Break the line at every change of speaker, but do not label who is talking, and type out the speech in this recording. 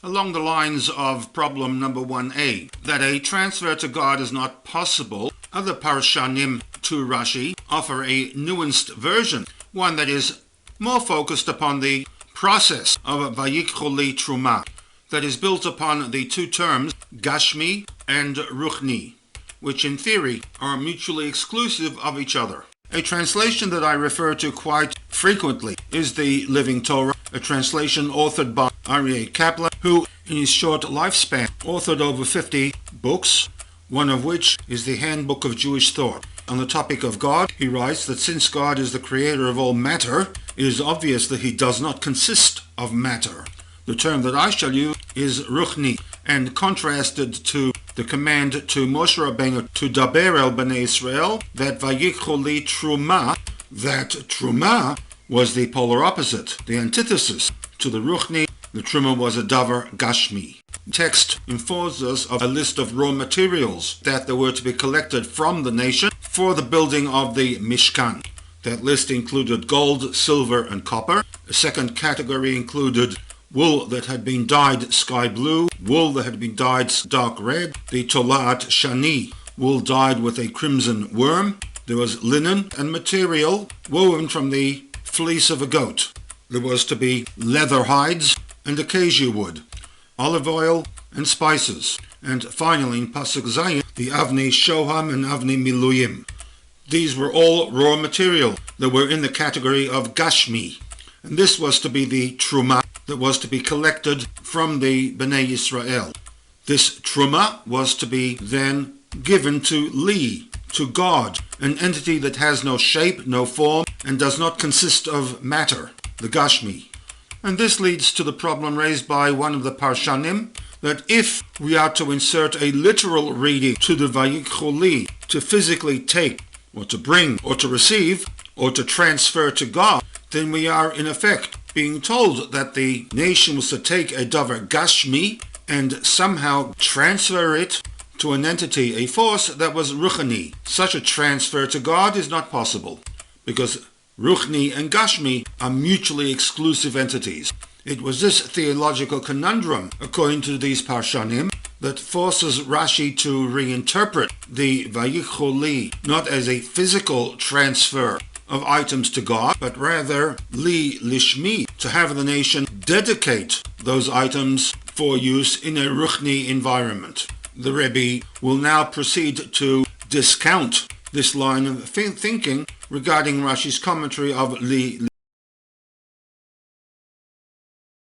along the lines of problem number 1a, that a transfer to God is not possible. Other Parshanim to Rashi offer a nuanced version, one that is more focused upon the process of Vayikchu li Truma, that is built upon the two terms Gashmi and Ruchni, which in theory are mutually exclusive of each other. A translation that I refer to quite frequently is the Living Torah, a translation authored by Aryeh Kaplan, who in his short lifespan authored over 50 books, one of which is the Handbook of Jewish Thought. On the topic of God, he writes that since God is the creator of all matter, it is obvious that he does not consist of matter. The term that I shall use is Ruchni, and contrasted to the command to Moshe Rabbeinu to Daber el Bnei Israel, that Vayikchu li Truma, that Truma was the polar opposite, the antithesis to the Ruchni. The Truma was a davar Gashmi. Text informs us of a list of raw materials that they were to be collected from the nation for the building of the Mishkan. That list included gold, silver, and copper. A second category included wool that had been dyed sky blue, wool that had been dyed dark red, the Tolat Shani, wool dyed with a crimson worm. There was linen and material woven from the fleece of a goat. There was to be leather hides and acacia wood, olive oil and spices, and finally in Pasuk Zayin, the Avnei Shoham and Avnei Miluyim. These were all raw material that were in the category of Gashmi, and this was to be the Truma that was to be collected from the Bnei Israel. This Truma was to be then given to Li, to God, an entity that has no shape, no form, and does not consist of matter, the Gashmi. And this leads to the problem raised by one of the Parshanim, that if we are to insert a literal reading to the Vayikchu li, to physically take, or to bring, or to receive, or to transfer to God, then we are in effect being told that the nation was to take a davar Gashmi and somehow transfer it to an entity, a force that was Ruchni. Such a transfer to God is not possible, because Ruchni and Gashmi are mutually exclusive entities. It was this theological conundrum, according to these Parshanim, that forces Rashi to reinterpret the Vayikchu li not as a physical transfer of items to God, but rather li lishmi, to have the nation dedicate those items for use in a Ruchni environment. The Rebbe will now proceed to discount this line of thinking regarding Rashi's commentary of li